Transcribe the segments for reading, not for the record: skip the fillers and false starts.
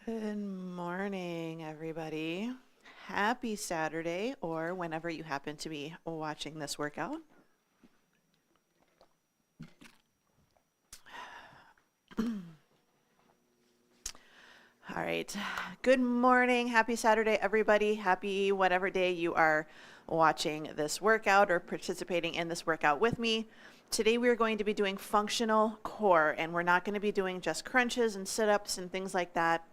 Good morning, everybody. Happy Saturday, or whenever you happen to be watching this workout. All right. Good morning. Happy Saturday, everybody. Happy whatever day you are watching this workout or participating in this workout with me. Today we are going to be doing functional core, and we're not going to be doing just crunches and sit-ups and things like that.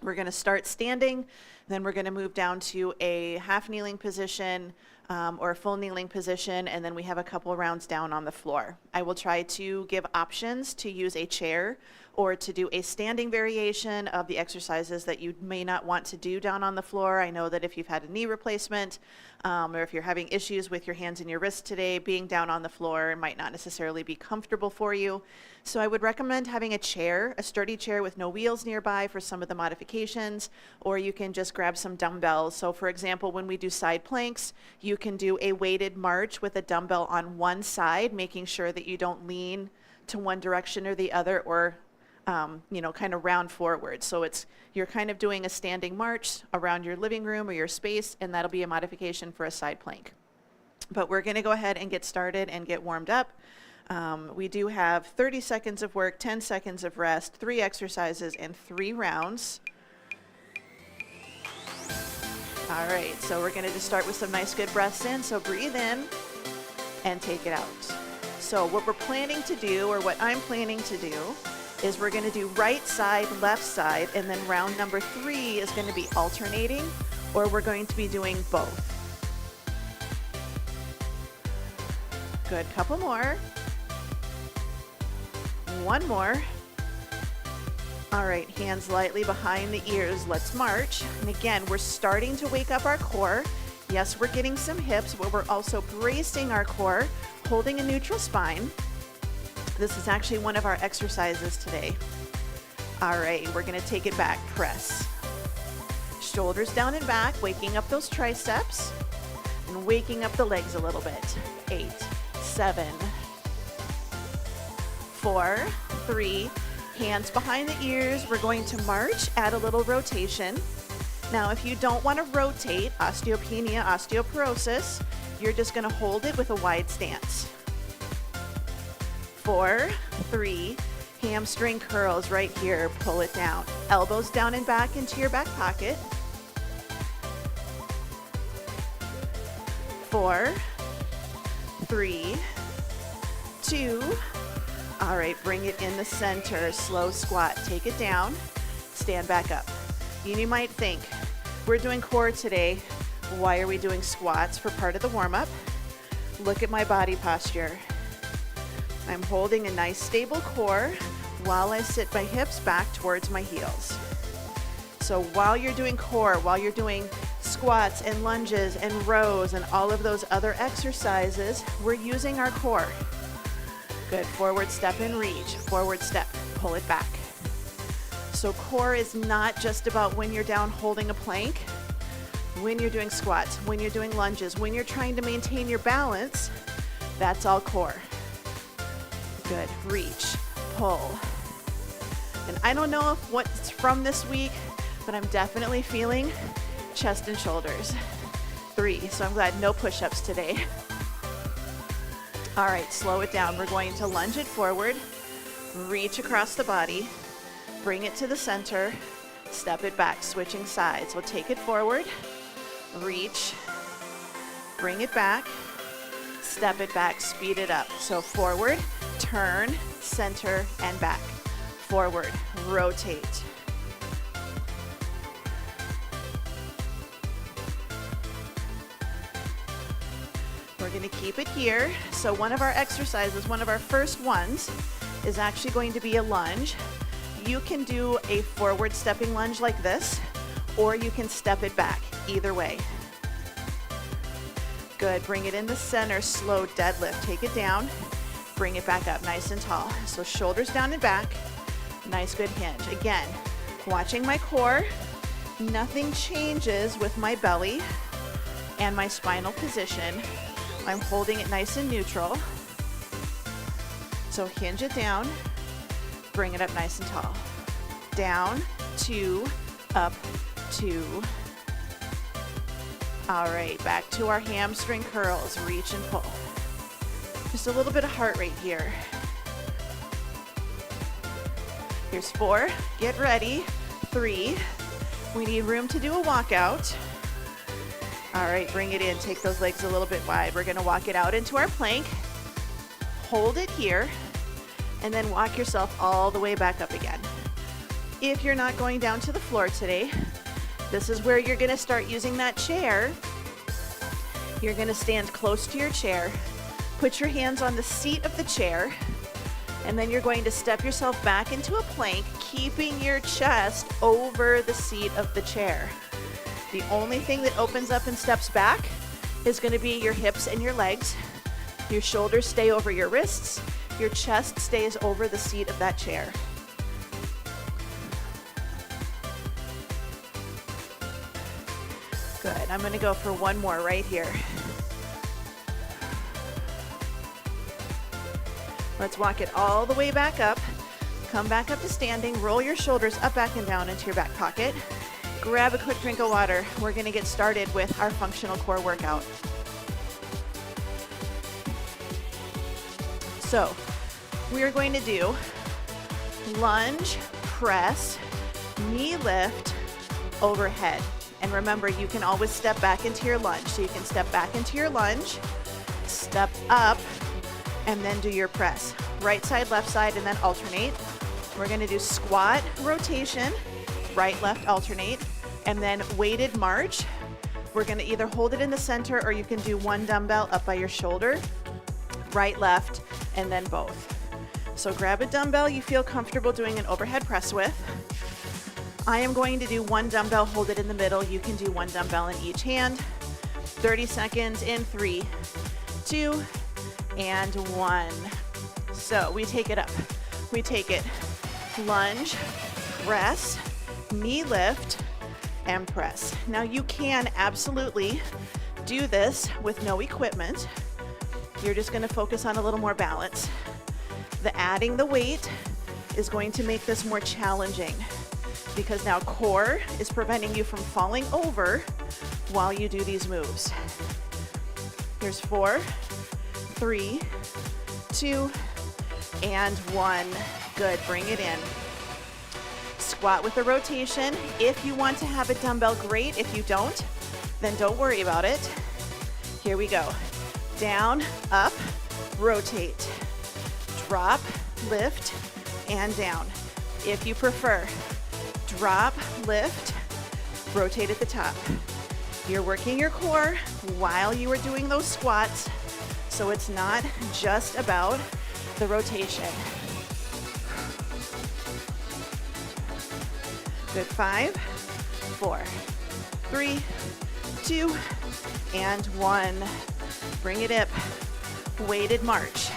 We're going to start standing, then we're going to move down to a half kneeling position or a full kneeling position, and then we have a couple rounds down on the floor. I will try to give options to use a chair or to do a standing variation of the exercises that you may not want to do down on the floor. I know that if you've had a knee replacement or if you're having issues with your hands and your wrists today, being down on the floor might not necessarily be comfortable for you. So I would recommend having a chair, a sturdy chair with no wheels nearby for some of the modifications, or you can just grab some dumbbells. So for example, when we do side planks, you can do a weighted march with a dumbbell on one side, making sure that you don't lean to one direction or the other, or kind of round forward. So you're kind of doing a standing march around your living room or your space, and that'll be a modification for a side plank. But we're going to go ahead and get started and get warmed up. We do have 30 seconds of work, 10 seconds of rest, 3 exercises, and 3 rounds. All right, so we're going to just start with some nice good breaths in. So breathe in and take it out. So what we're planning to do, or what I'm planning to do, is we're going to do right side, left side, and then round number 3 is going to be alternating, or we're going to be doing both. Good, couple more. One more. All right, hands lightly behind the ears. Let's march. And again, we're starting to wake up our core. Yes, we're getting some hips, but we're also bracing our core, holding a neutral spine. This is actually one of our exercises today. All right, we're going to take it back. Press. Shoulders down and back, waking up those triceps and waking up the legs a little bit. 8, 7, 4, 3, hands behind the ears. We're going to march, add a little rotation. Now, if you don't want to rotate, osteopenia, osteoporosis, you're just going to hold it with a wide stance. 4, 3, hamstring curls right here, pull it down. Elbows down and back into your back pocket. 4, 3, 2, all right, bring it in the center, slow squat, take it down, stand back up. You might think, we're doing core today, why are we doing squats for part of the warm-up? Look at my body posture. I'm holding a nice stable core while I sit my hips back towards my heels. So while you're doing core, while you're doing squats and lunges and rows and all of those other exercises, we're using our core. Good, forward step and reach, forward step, pull it back. So core is not just about when you're down holding a plank, when you're doing squats, when you're doing lunges, when you're trying to maintain your balance, that's all core. Good, reach, pull. And I don't know what's from this week, but I'm definitely feeling chest and shoulders. 3, so I'm glad no push-ups today. All right, slow it down. We're going to lunge it forward, reach across the body, bring it to the center, step it back, switching sides. We'll take it forward, reach, bring it back, step it back, speed it up. So forward, turn, center, and back. Forward, rotate. We're going to keep it here. So one of our exercises, one of our first ones, is actually going to be a lunge. You can do a forward stepping lunge like this, or you can step it back, either way. Good, bring it in the center, slow deadlift, take it down, bring it back up nice and tall. So shoulders down and back, nice good hinge. Again, watching my core, nothing changes with my belly and my spinal position. I'm holding it nice and neutral. So hinge it down, bring it up nice and tall. Down, 2, up, 2. All right, back to our hamstring curls. Reach and pull. Just a little bit of heart rate here. Here's 4. Get ready. 3. We need room to do a walkout. All right, bring it in. Take those legs a little bit wide. We're gonna walk it out into our plank. Hold it here, and then walk yourself all the way back up again. If you're not going down to the floor today, this is where you're gonna start using that chair. You're gonna stand close to your chair, put your hands on the seat of the chair, and then you're going to step yourself back into a plank, keeping your chest over the seat of the chair. The only thing that opens up and steps back is gonna be your hips and your legs. Your shoulders stay over your wrists. Your chest stays over the seat of that chair. Good, I'm gonna go for one more right here. Let's walk it all the way back up. Come back up to standing, roll your shoulders up, back, and down into your back pocket. Grab a quick drink of water. We're gonna get started with our functional core workout. So, we are going to do lunge, press, knee lift, overhead. And remember, you can always step back into your lunge. So you can step back into your lunge, step up, and then do your press. Right side, left side, and then alternate. We're gonna do squat, rotation, right, left, alternate, and then weighted march. We're gonna either hold it in the center or you can do one dumbbell up by your shoulder, right, left, and then both. So grab a dumbbell you feel comfortable doing an overhead press with. I am going to do one dumbbell, hold it in the middle. You can do one dumbbell in each hand. 30 seconds in 3, 2, and 1. So we take it up. We take it lunge, press, knee lift, and press. Now you can absolutely do this with no equipment. You're just gonna focus on a little more balance. The adding the weight is going to make this more challenging because now core is preventing you from falling over while you do these moves. Here's 4, 3, 2, and 1. Good, bring it in. Squat with a rotation. If you want to have a dumbbell, great. If you don't, then don't worry about it. Here we go. Down, up, rotate. Drop, lift, and down. If you prefer, drop, lift, rotate at the top. You're working your core while you are doing those squats, so it's not just about the rotation. Good, 5, 4, 3, 2, and 1. Bring it up, weighted march.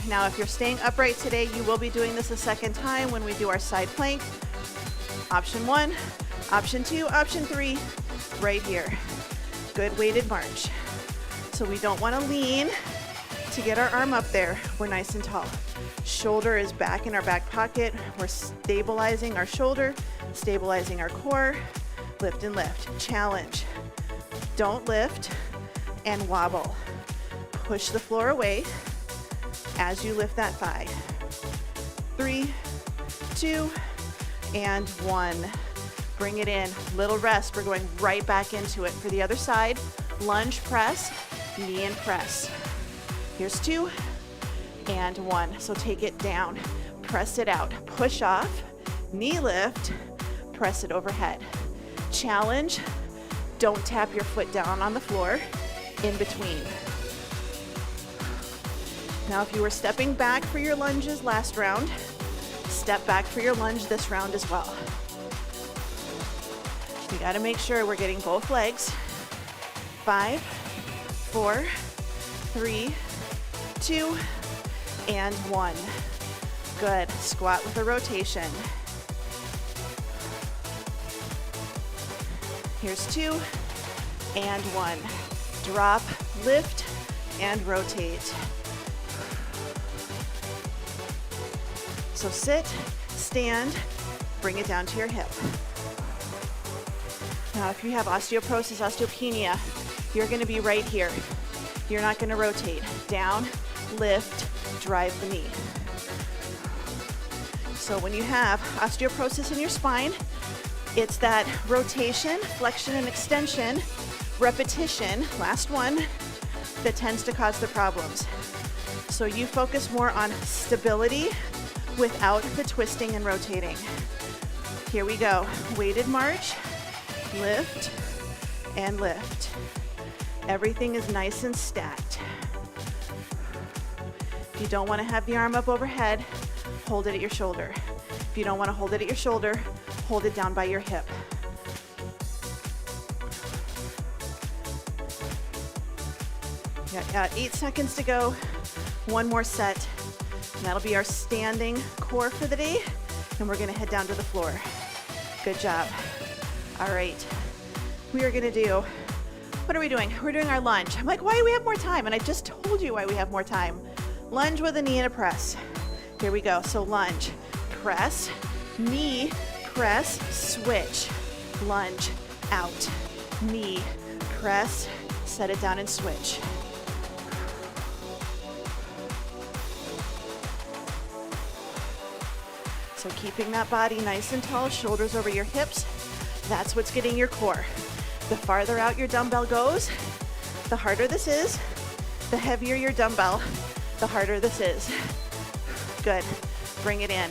Now, if you're staying upright today, you will be doing this a second time when we do our side plank. Option 1, option 2, option 3, right here. Good weighted march. So we don't want to lean to get our arm up there. We're nice and tall. Shoulder is back in our back pocket. We're stabilizing our shoulder, stabilizing our core. Lift and lift. Challenge. Don't lift and wobble. Push the floor away as you lift that thigh. 3, 2, and 1. Bring it in. Little rest. We're going right back into it. For the other side, lunge press, knee and press. Here's 2 and 1. So take it down, press it out, push off, knee lift, press it overhead. Challenge, don't tap your foot down on the floor in between. Now, if you were stepping back for your lunges last round, step back for your lunge this round as well. We got to make sure we're getting both legs. 5, 4, 3, 2, and 1. Good. Squat with a rotation. Here's 2 and 1. Drop, lift, and rotate. So sit, stand, Bring it down to your hip. Now, if you have osteoporosis, osteopenia, you're going to be right here. You're not going to rotate. Down, lift, drive the knee. So when you have osteoporosis in your spine, it's that rotation, flexion, and extension, repetition, last one, that tends to cause the problems. So you focus more on stability without the twisting and rotating. Here we go. Weighted march, lift, and lift. Everything is nice and stacked. If you don't want to have the arm up overhead, hold it at your shoulder. If you don't want to hold it at your shoulder, hold it down by your hip. Got 8 seconds to go. One more set. And that'll be our standing core for the day. And we're going to head down to the floor. Good job. All right. We are going to do, what are we doing? We're doing our lunge. I'm like, why do we have more time? And I just told you why we have more time. Lunge with a knee and a press. Here we go. So lunge, press, knee, press, switch, lunge, out, knee, press, set it down and switch. So keeping that body nice and tall, shoulders over your hips, that's what's getting your core. The farther out your dumbbell goes, the harder this is. The heavier your dumbbell, the harder this is. Good. Bring it in.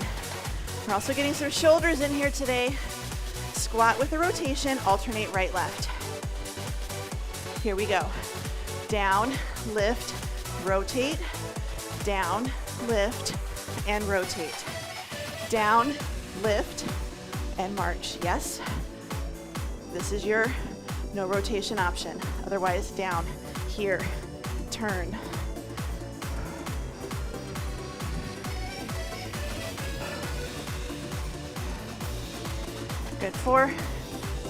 We're also getting some shoulders in here today. Squat with a rotation, alternate right, left. Here we go. Down, lift, rotate, down, lift, and rotate. Down, lift, and march. Yes? This is your no rotation option. Otherwise, down, here, turn. Good. 4,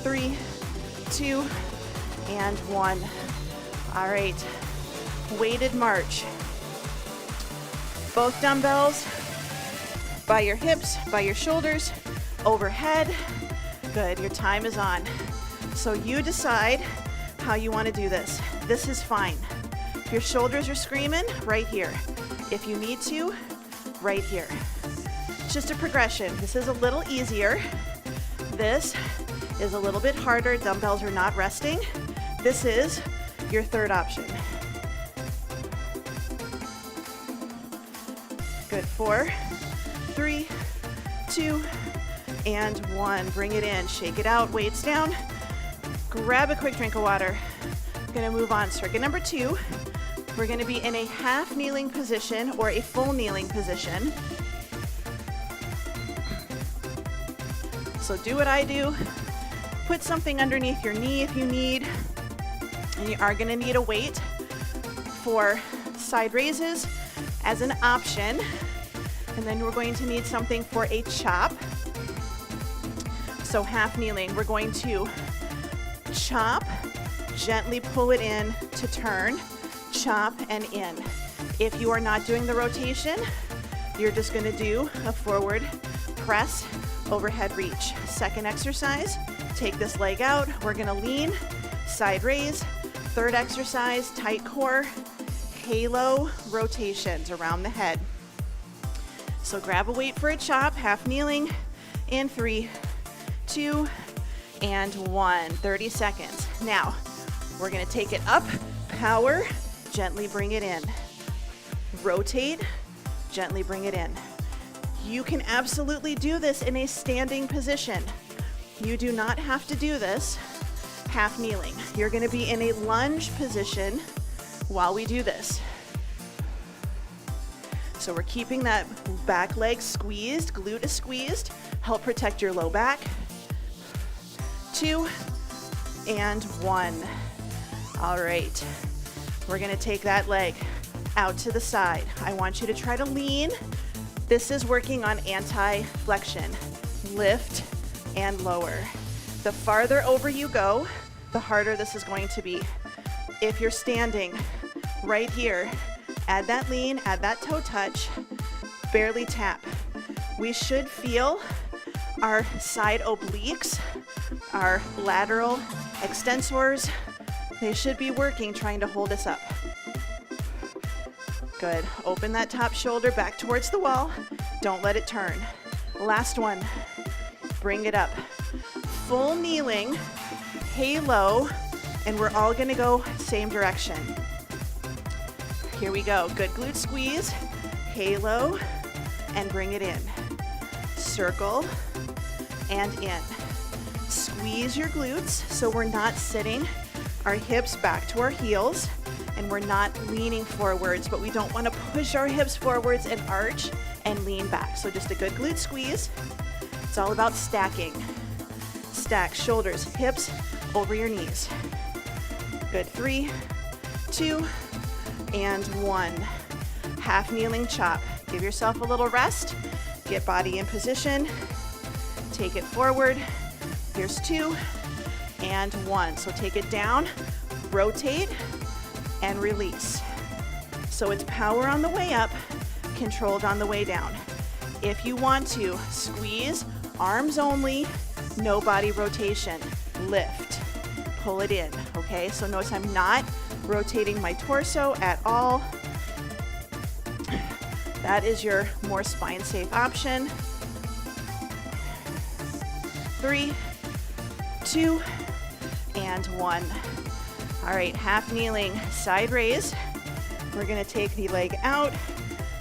3, 2, and 1. All right. Weighted march. Both dumbbells by your hips, by your shoulders, overhead. Good. Your time is on. So you decide how you want to do this. This is fine. If your shoulders are screaming, right here. If you need to, right here. It's just a progression. This is a little easier. This is a little bit harder. Dumbbells are not resting. This is your third option. Good. 4, 3, 2, and 1. Bring it in. Shake it out. Weights down. Grab a quick drink of water. Going to move on. Circuit number 2. We're going to be in a half kneeling position or a full kneeling position. So do what I do. Put something underneath your knee if you need. And you are going to need a weight for side raises as an option. And then we're going to need something for a chop. So half kneeling, we're going to chop, gently pull it in to turn, chop and in. If you are not doing the rotation, you're just going to do a forward press, overhead reach. Second exercise, take this leg out. We're going to lean, side raise. Third exercise, tight core, halo rotations around the head. So grab a weight for a chop, half kneeling, in 3, 2, and 1. 30 seconds. Now, we're going to take it up, power, gently bring it in. Rotate, gently bring it in. You can absolutely do this in a standing position. You do not have to do this half kneeling. You're going to be in a lunge position while we do this. So we're keeping that back leg squeezed, glute is squeezed. Help protect your low back. 2 and 1. All right. We're going to take that leg out to the side. I want you to try to lean. This is working on anti-flexion. Lift and lower. The farther over you go, the harder this is going to be. If you're standing right here, add that lean, add that toe touch, barely tap. We should feel our side obliques, our lateral extensors, they should be working, trying to hold us up. Good. Open that top shoulder back towards the wall. Don't let it turn. Last one. Bring it up. Full kneeling, halo, and we're all gonna go same direction. Here we go. Good glute squeeze, halo, and bring it in. Circle and in. Squeeze your glutes so we're not sitting our hips back to our heels and we're not leaning forwards, but we don't want to push our hips forwards and arch and lean back. So just a good glute squeeze. It's all about stacking. Stack shoulders, hips over your knees. Good. 3, 2, and 1. Half kneeling chop. Give yourself a little rest. Get body in position. Take it forward. Here's 2 and 1. So take it down, rotate, and release. So it's power on the way up, controlled on the way down. If you want to, squeeze, arms only, no body rotation. Lift, pull it in, okay? So notice I'm not rotating my torso at all. That is your more spine safe option. 3, 2, and 1. All right, half kneeling, side raise. We're gonna take the leg out,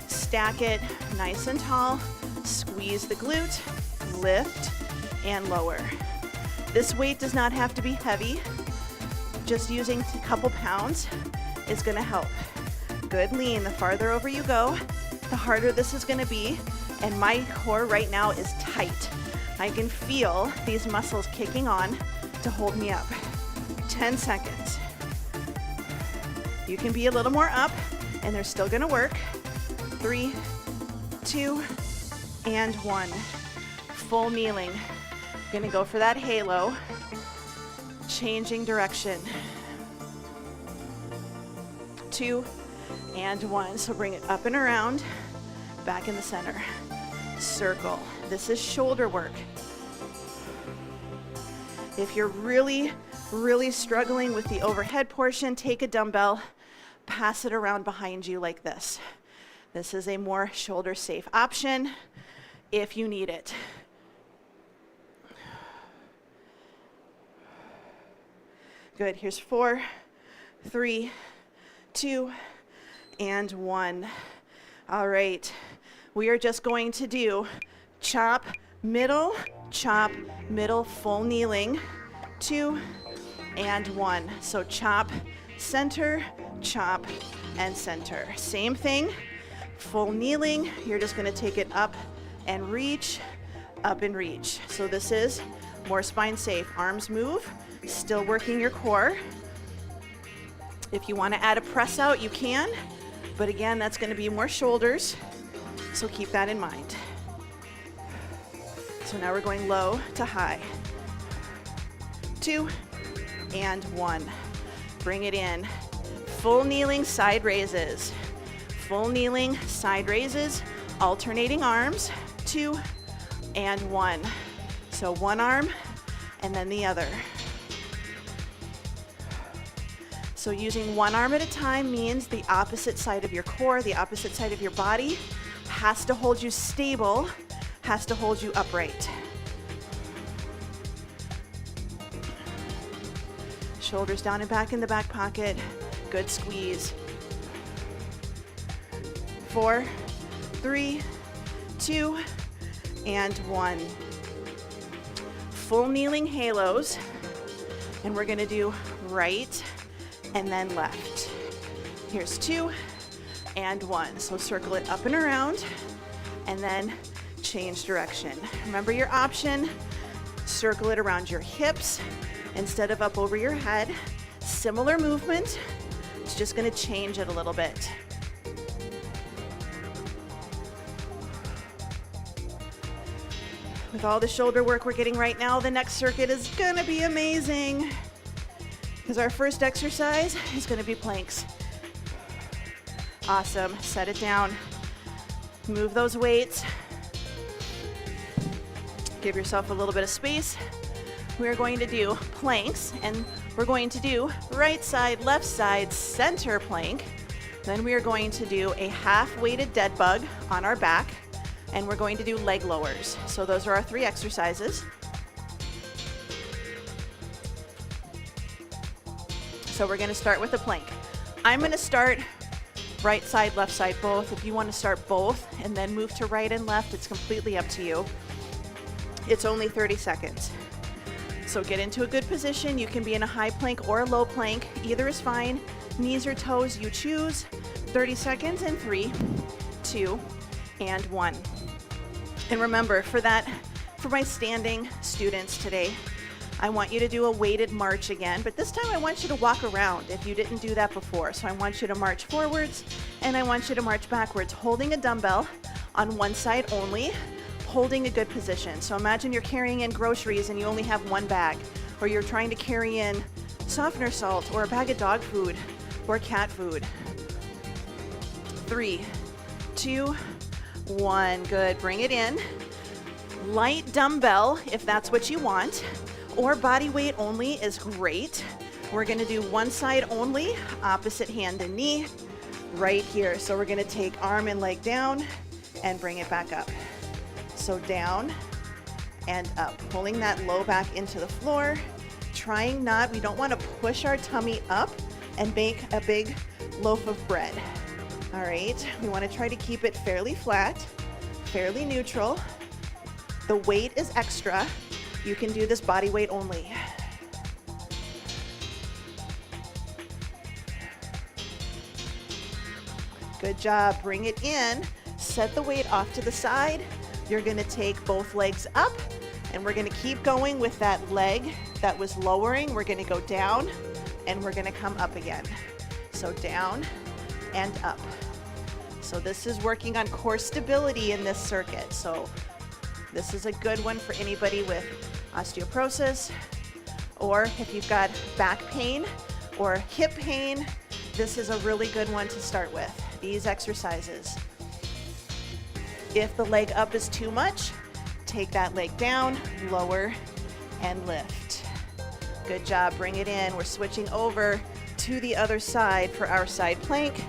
stack it nice and tall, squeeze the glute, lift, and lower. This weight does not have to be heavy. Just using a couple pounds is gonna help. Good lean. The farther over you go, the harder this is gonna be, and my core right now is tight. I can feel these muscles kicking on to hold me up. 10 seconds. You can be a little more up, and they're still gonna work. 3, 2, and 1. Full kneeling. Gonna go for that halo. Changing direction. 2, and 1. So bring it up and around, back in the center. Circle. This is shoulder work. If you're really struggling with the overhead portion, take a dumbbell, pass it around behind you like this. This is a more shoulder safe option if you need it. Good. Here's 4, 3, 2, and 1. All right. We are just going to do chop, middle, full kneeling, 2, and 1. So chop, center, and center. Same thing, full kneeling. You're just gonna take it up and reach, up and reach. So this is more spine safe. Arms move, still working your core. If you wanna add a press out, you can, but again, that's gonna be more shoulders. So keep that in mind. So now we're going low to high. 2, and 1. Bring it in. Full kneeling side raises. Full kneeling side raises, alternating arms. 2, and 1. So one arm and then the other. So using one arm at a time means the opposite side of your core, the opposite side of your body has to hold you stable, has to hold you upright. Shoulders down and back in the back pocket. Good squeeze. 4, 3, 2, and 1. Full kneeling halos. And we're gonna do right and then left. Here's 2 and 1. So circle it up and around and then change direction. Remember your option, circle it around your hips instead of up over your head. Similar movement, it's just gonna change it a little bit. With all the shoulder work we're getting right now, the next circuit is gonna be amazing because our first exercise is gonna be planks. Awesome, set it down. Move those weights. Give yourself a little bit of space. We're going to do planks, and we're going to do right side, left side, center plank. Then we are going to do a half weighted dead bug on our back, and we're going to do leg lowers. So those are our 3 exercises. So we're going to start with a plank. I'm going to start right side, left side, both. If you want to start both and then move to right and left, it's completely up to you. It's only 30 seconds. So get into a good position. You can be in a high plank or a low plank. Either is fine. Knees or toes, you choose. 30 seconds in 3, 2, and 1. And remember, for my standing students today, I want you to do a weighted march again, but this time I want you to walk around if you didn't do that before. So I want you to march forwards and I want you to march backwards, holding a dumbbell on one side only, holding a good position. So imagine you're carrying in groceries and you only have 1 bag, or you're trying to carry in softener salt or a bag of dog food or cat food. 3, 2, 1. Good. Bring it in. Light dumbbell if that's what you want, or body weight only is great. We're going to do one side only, opposite hand and knee right here. So we're going to take arm and leg down and bring it back up. So down and up, pulling that low back into the floor. Trying not, we don't want to push our tummy up and make a big loaf of bread. All right, we want to try to keep it fairly flat, fairly neutral. The weight is extra. You can do this body weight only. Good job. Bring it in. Set the weight off to the side. You're going to take both legs up, and we're going to keep going with that leg that was lowering. We're going to go down, and we're going to come up again. So down and up. So this is working on core stability in this circuit. So this is a good one for anybody with osteoporosis, or if you've got back pain or hip pain, this is a really good one to start with, these exercises. If the leg up is too much, take that leg down, lower, and lift. Good job, bring it in. We're switching over to the other side for our side plank.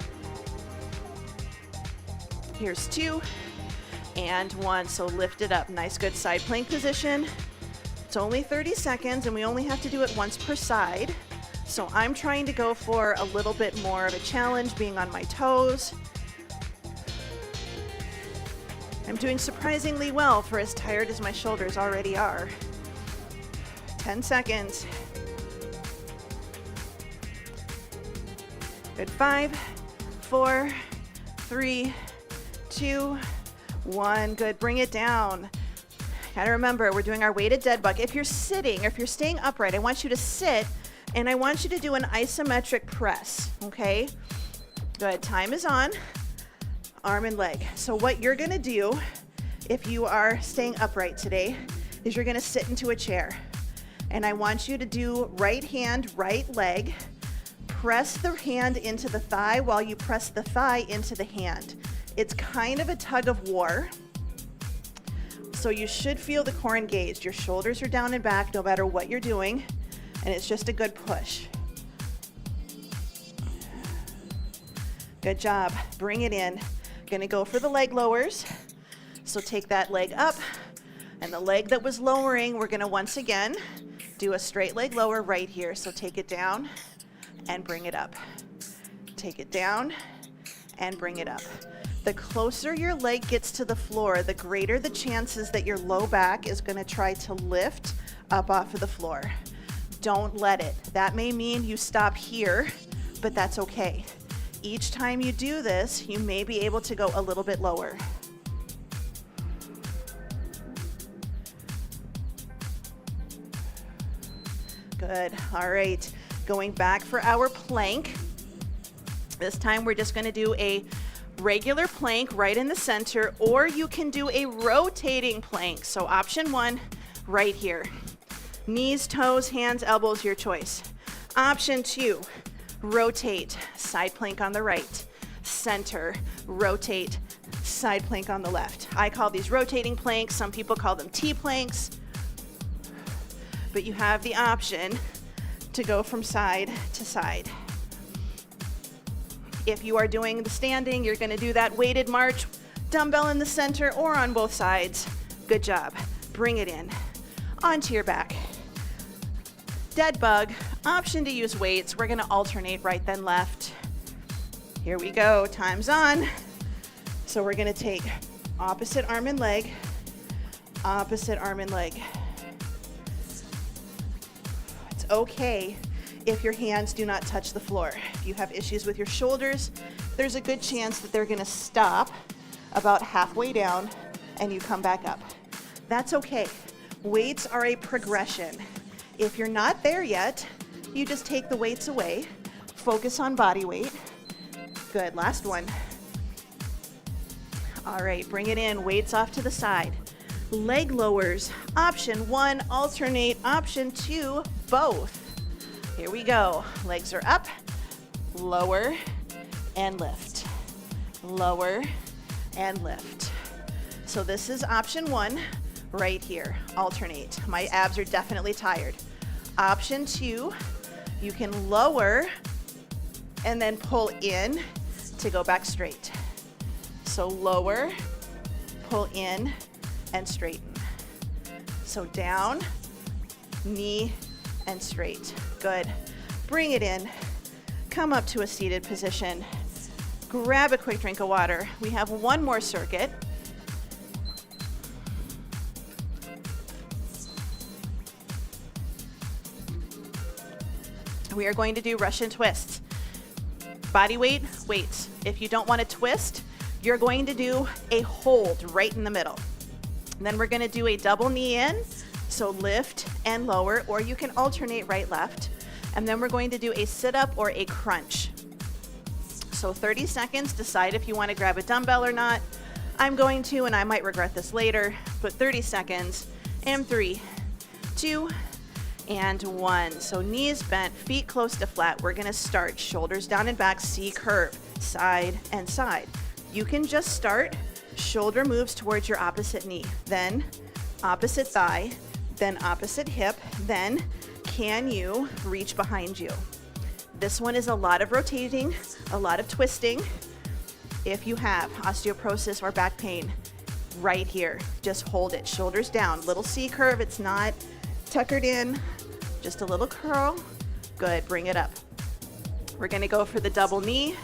Here's 2 and 1, so lift it up. Nice, good side plank position. It's only 30 seconds, and we only have to do it once per side. So I'm trying to go for a little bit more of a challenge, being on my toes. I'm doing surprisingly well for as tired as my shoulders already are. 10 seconds. Good. 5, 4, 3, 2, 1. Good. Bring it down. Gotta remember, we're doing our weighted dead bug. If you're sitting, or if you're staying upright, I want you to sit, and I want you to do an isometric press, okay? Good. Time is on. Arm and leg. So what you're gonna do, if you are staying upright today, is you're gonna sit into a chair. And I want you to do right hand, right leg. Press the hand into the thigh while you press the thigh into the hand. It's kind of a tug of war. So you should feel the core engaged. Your shoulders are down and back no matter what you're doing, and it's just a good push. Good job. Bring it in. Gonna go for the leg lowers. So take that leg up, and the leg that was lowering, we're gonna once again do a straight leg lower right here. So take it down and bring it up. Take it down and bring it up. The closer your leg gets to the floor, the greater the chances that your low back is gonna try to lift up off of the floor. Don't let it. That may mean you stop here, but that's okay. Each time you do this, you may be able to go a little bit lower. Good. All right. Going back for our plank. This time we're just going to do a regular plank right in the center, or you can do a rotating plank. So option 1, right here. Knees, toes, hands, elbows, your choice. Option 2, rotate, side plank on the right, center, rotate, side plank on the left. I call these rotating planks. Some people call them T-planks. But you have the option to go from side to side. If you are doing the standing, you're gonna do that weighted march, dumbbell in the center or on both sides. Good job. Bring it in. Onto your back. Dead bug, option to use weights. We're gonna alternate right then left. Here we go, time's on. So we're gonna take opposite arm and leg, opposite arm and leg. It's okay if your hands do not touch the floor. If you have issues with your shoulders, there's a good chance that they're gonna stop about halfway down and you come back up. That's okay. Weights are a progression. If you're not there yet, you just take the weights away, focus on body weight. Good, last one. All right, bring it in, weights off to the side. Leg lowers, option 1, alternate, option 2, both. Here we go, legs are up, lower, and lift. Lower, and lift. So this is option 1, right here, alternate. My abs are definitely tired. Option 2, you can lower and then pull in to go back straight. So lower, pull in, and straighten. So down, knee, and straight. Good. Bring it in. Come up to a seated position. Grab a quick drink of water. We have one more circuit. We are going to do Russian twists. Body weight, weights. If you don't want to twist, you're going to do a hold right in the middle. And then we're going to do a double knee in, so lift and lower, or you can alternate right, left. And then we're going to do a sit-up or a crunch. So 30 seconds, decide if you want to grab a dumbbell or not. I'm going to, and I might regret this later, but 30 seconds, and 3, 2, and 1. So knees bent, feet close to flat. We're gonna start shoulders down and back, C curve, side and side. You can just start, shoulder moves towards your opposite knee, then opposite thigh, then opposite hip, then can you reach behind you? This one is a lot of rotating, a lot of twisting. If you have osteoporosis or back pain, right here, just hold it, shoulders down, little C curve, it's not tuckered in, just a little curl. Good, bring it up. We're gonna go for the double knee.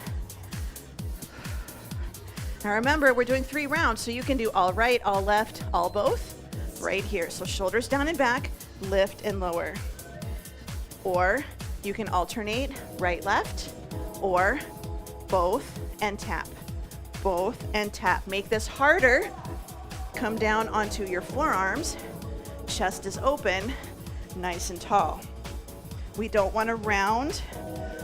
Now remember, we're doing 3 rounds, so you can do all right, all left, all both, right here. So shoulders down and back, lift and lower. Or you can alternate right, left, or both and tap. Both and tap. Make this harder. Come down onto your forearms. Chest is open, nice and tall. We don't want to round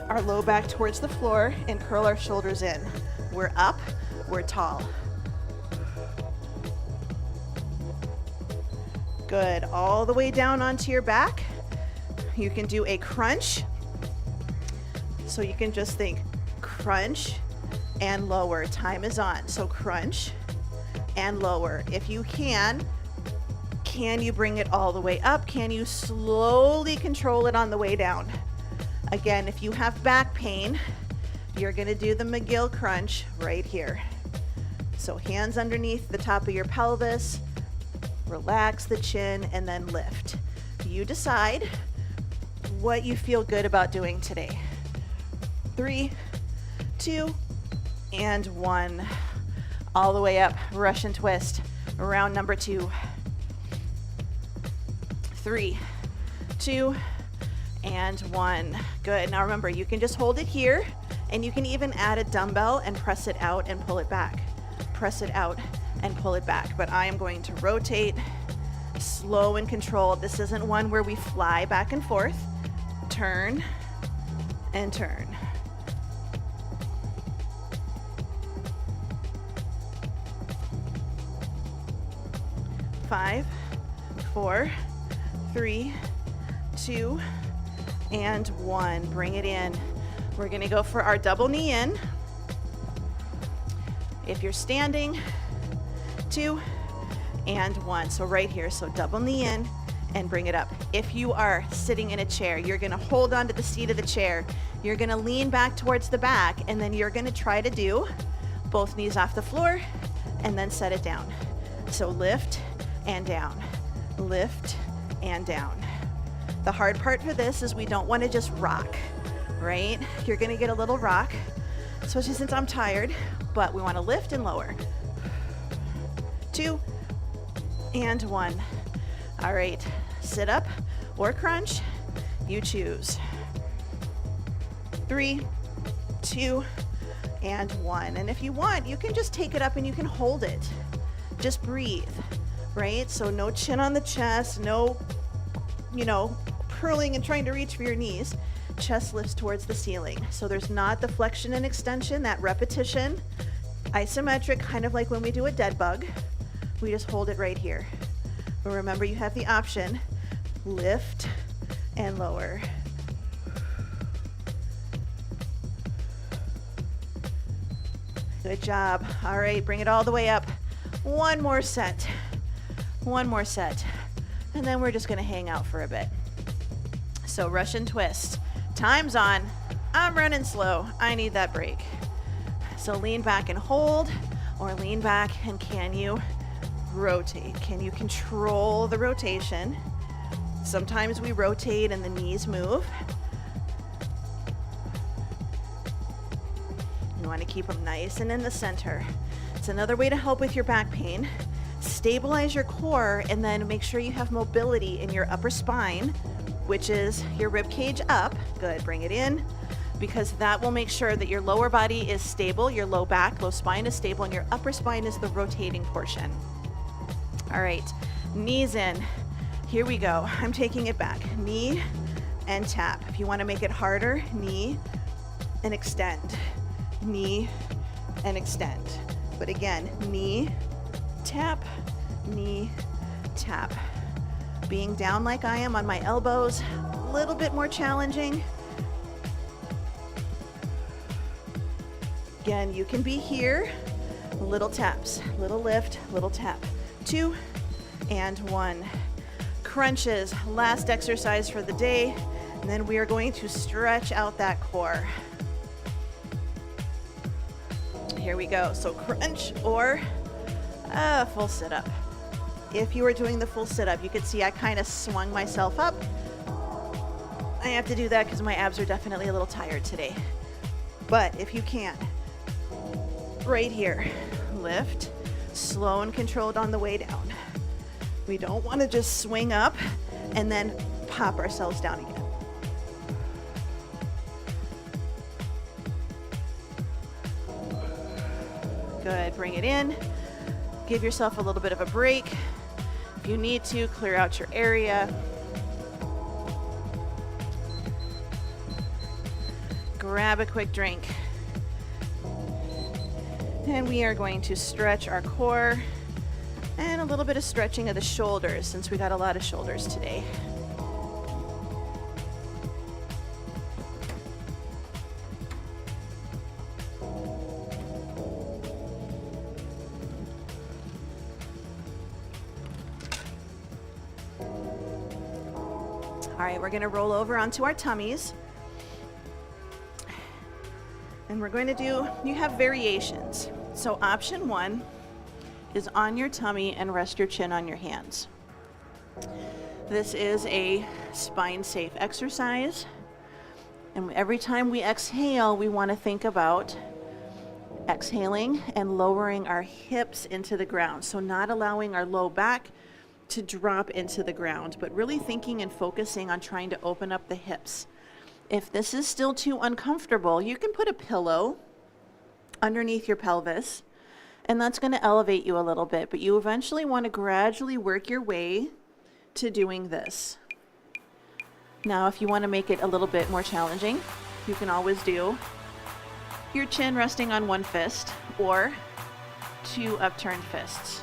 our low back towards the floor and curl our shoulders in. We're up, we're tall. Good, all the way down onto your back. You can do a crunch. So you can just think crunch and lower. Time is on. So crunch and lower. If you can you bring it all the way up? Can you slowly control it on the way down? Again, if you have back pain, you're gonna do the McGill crunch right here. So hands underneath the top of your pelvis, relax the chin, and then lift. You decide what you feel good about doing today. 3, 2, and 1. All the way up, Russian twist, round number 2. 3, 2, and 1. Good, now remember, you can just hold it here, and you can even add a dumbbell and press it out and pull it back. Press it out and pull it back, but I am going to rotate, slow and controlled. This isn't one where we fly back and forth. Turn and turn. 5, 4, 3, 2, and 1. Bring it in. We're gonna go for our double knee in. If you're standing, 2 and 1. So right here, so double knee in and bring it up. If you are sitting in a chair, you're gonna hold onto the seat of the chair. You're gonna lean back towards the back, and then you're gonna try to do both knees off the floor and then set it down. So lift and down, lift and down. The hard part for this is we don't wanna just rock, right? You're gonna get a little rock, especially since I'm tired, but we wanna lift and lower. 2 and 1. All right, sit up or crunch, you choose. 3, 2, and 1. And if you want, you can just take it up and you can hold it. Just breathe, right? So no chin on the chest, no, curling and trying to reach for your knees. Chest lifts towards the ceiling. So there's not the flexion and extension, that repetition. Isometric, kind of like when we do a dead bug. We just hold it right here. But remember, you have the option, lift and lower. Good job. All right, bring it all the way up. One more set. One more set. And then we're just gonna hang out for a bit. So Russian twist. Time's on. I'm running slow. I need that break. So lean back and hold, or lean back and can you rotate? Can you control the rotation? Sometimes we rotate and the knees move. You want to keep them nice and in the center. It's another way to help with your back pain. Stabilize your core and then make sure you have mobility in your upper spine, which is your rib cage up. Good, bring it in, because that will make sure that your lower body is stable, your low back, low spine is stable, and your upper spine is the rotating portion. All right, knees in. Here we go. I'm taking it back. Knee and tap. If you want to make it harder, knee and extend. Knee and extend. But again, knee, tap, knee, tap. Being down like I am on my elbows, a little bit more challenging. Again, you can be here. Little taps, little lift, little tap. 2 and 1. Crunches, last exercise for the day. And then we are going to stretch out that core. Here we go. So crunch or a full sit-up. If you were doing the full sit-up, you could see I kind of swung myself up. I have to do that because my abs are definitely a little tired today. But if you can, right here, lift, slow and controlled on the way down. We don't want to just swing up and then pop ourselves down again. Good, bring it in. Give yourself a little bit of a break. If you need to, clear out your area. Grab a quick drink. And we are going to stretch our core and a little bit of stretching of the shoulders since we got a lot of shoulders today. All right, we're going to roll over onto our tummies. And we're going to do, you have variations. So option 1 is on your tummy and rest your chin on your hands. This is a spine safe exercise. And every time we exhale, we want to think about exhaling and lowering our hips into the ground. So not allowing our low back to drop into the ground, but really thinking and focusing on trying to open up the hips. If this is still too uncomfortable, you can put a pillow underneath your pelvis, and that's going to elevate you a little bit, but you eventually want to gradually work your way to doing this. Now, if you want to make it a little bit more challenging, you can always do your chin resting on one fist or 2 upturned fists.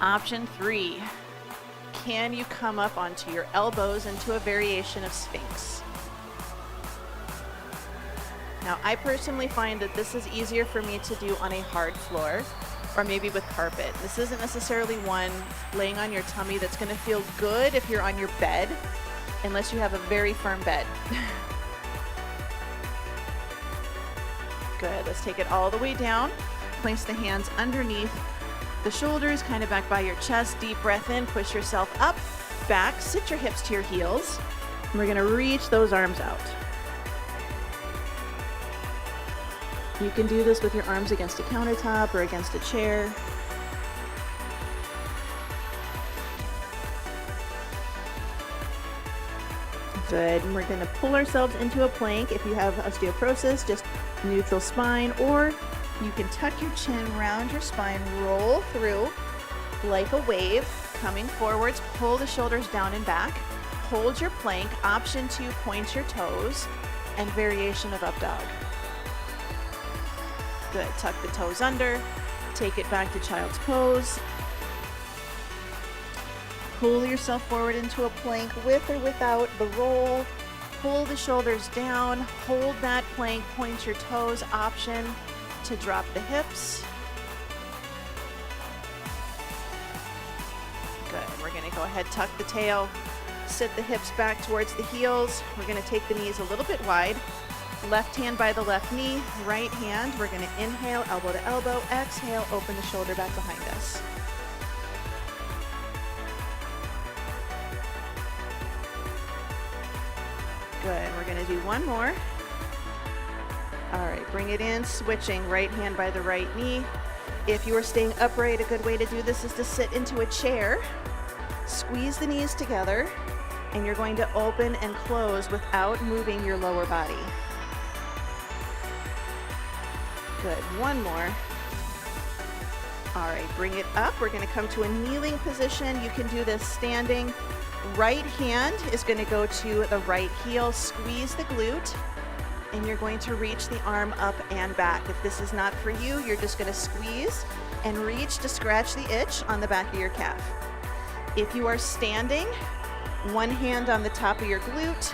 Option 3, can you come up onto your elbows into a variation of Sphinx? Now, I personally find that this is easier for me to do on a hard floor or maybe with carpet. This isn't necessarily one laying on your tummy that's going to feel good if you're on your bed, unless you have a very firm bed. Good, let's take it all the way down. Place the hands underneath the shoulders, kind of back by your chest. Deep breath in, push yourself up, back, sit your hips to your heels. And we're gonna reach those arms out. You can do this with your arms against a countertop or against a chair. Good, and we're gonna pull ourselves into a plank. If you have osteoporosis, just neutral spine, or you can tuck your chin around your spine, roll through like a wave, coming forwards, pull the shoulders down and back, hold your plank, option 2, point your toes, and variation of up dog. Good, tuck the toes under, take it back to child's pose. Pull yourself forward into a plank with or without the roll. Pull the shoulders down, hold that plank, point your toes, option to drop the hips. Good, we're gonna go ahead, tuck the tail, sit the hips back towards the heels. We're gonna take the knees a little bit wide. Left hand by the left knee, right hand. We're gonna inhale, elbow to elbow, exhale, open the shoulder back behind us. Good, we're gonna do one more. All right, bring it in, switching right hand by the right knee. If you are staying upright, a good way to do this is to sit into a chair, squeeze the knees together, and you're going to open and close without moving your lower body. Good, one more. All right, bring it up. We're gonna come to a kneeling position. You can do this standing. Right hand is gonna go to the right heel, squeeze the glute, and you're going to reach the arm up and back. If this is not for you, you're just gonna squeeze and reach to scratch the itch on the back of your calf. If you are standing, one hand on the top of your glute,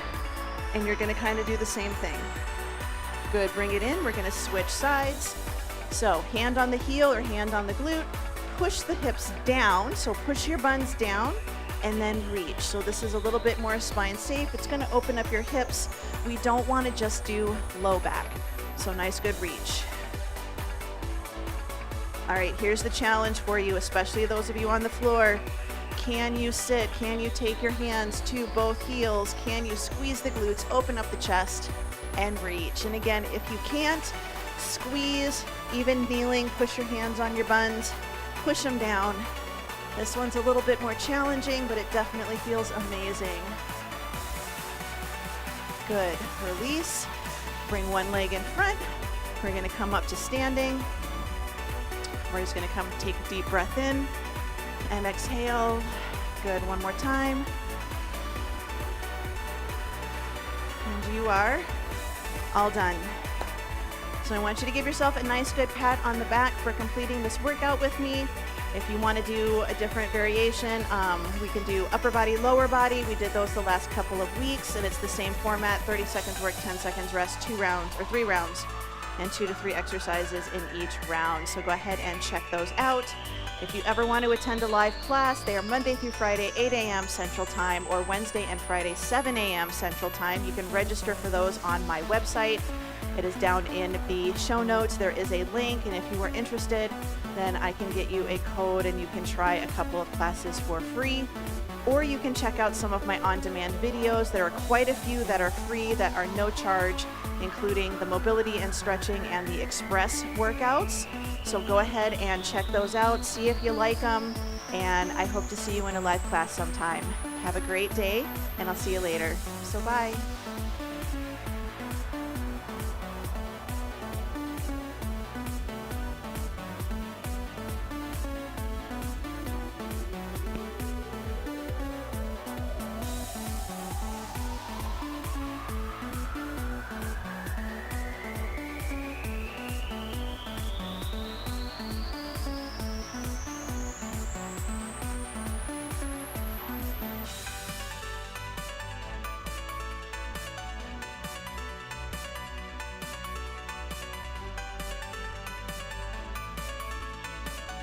and you're gonna kind of do the same thing. Good, bring it in. We're gonna switch sides. So hand on the heel or hand on the glute, push the hips down. So push your buns down and then reach. So this is a little bit more spine safe. It's gonna open up your hips. We don't wanna just do low back. So nice, good reach. All right, here's the challenge for you, especially those of you on the floor. Can you sit? Can you take your hands to both heels? Can you squeeze the glutes, open up the chest, and reach? And again, if you can't, squeeze, even kneeling, push your hands on your buns, push them down. This one's a little bit more challenging, but it definitely feels amazing. Good, release, bring one leg in front. We're gonna come up to standing. We're just gonna come take a deep breath in and exhale. Good, one more time. And you are all done. So I want you to give yourself a nice good pat on the back for completing this workout with me. If you want to do a different variation, we can do upper body, lower body. We did those the last couple of weeks, and it's the same format: 30 seconds work, 10 seconds rest, 2 rounds or 3 rounds, and 2 to 3 exercises in each round. So go ahead and check those out. If you ever want to attend a live class, they are Monday through Friday, 8 a.m. Central Time, or Wednesday and Friday, 7 a.m. Central Time. You can register for those on my website. It is down in the show notes. There is a link, and if you are interested, then I can get you a code and you can try a couple of classes for free. Or you can check out some of my on-demand videos. There are quite a few that are free, that are no charge, including the mobility and stretching and the express workouts. So go ahead and check those out, see if you like them, and I hope to see you in a live class sometime. Have a great day, and I'll see you later. So bye.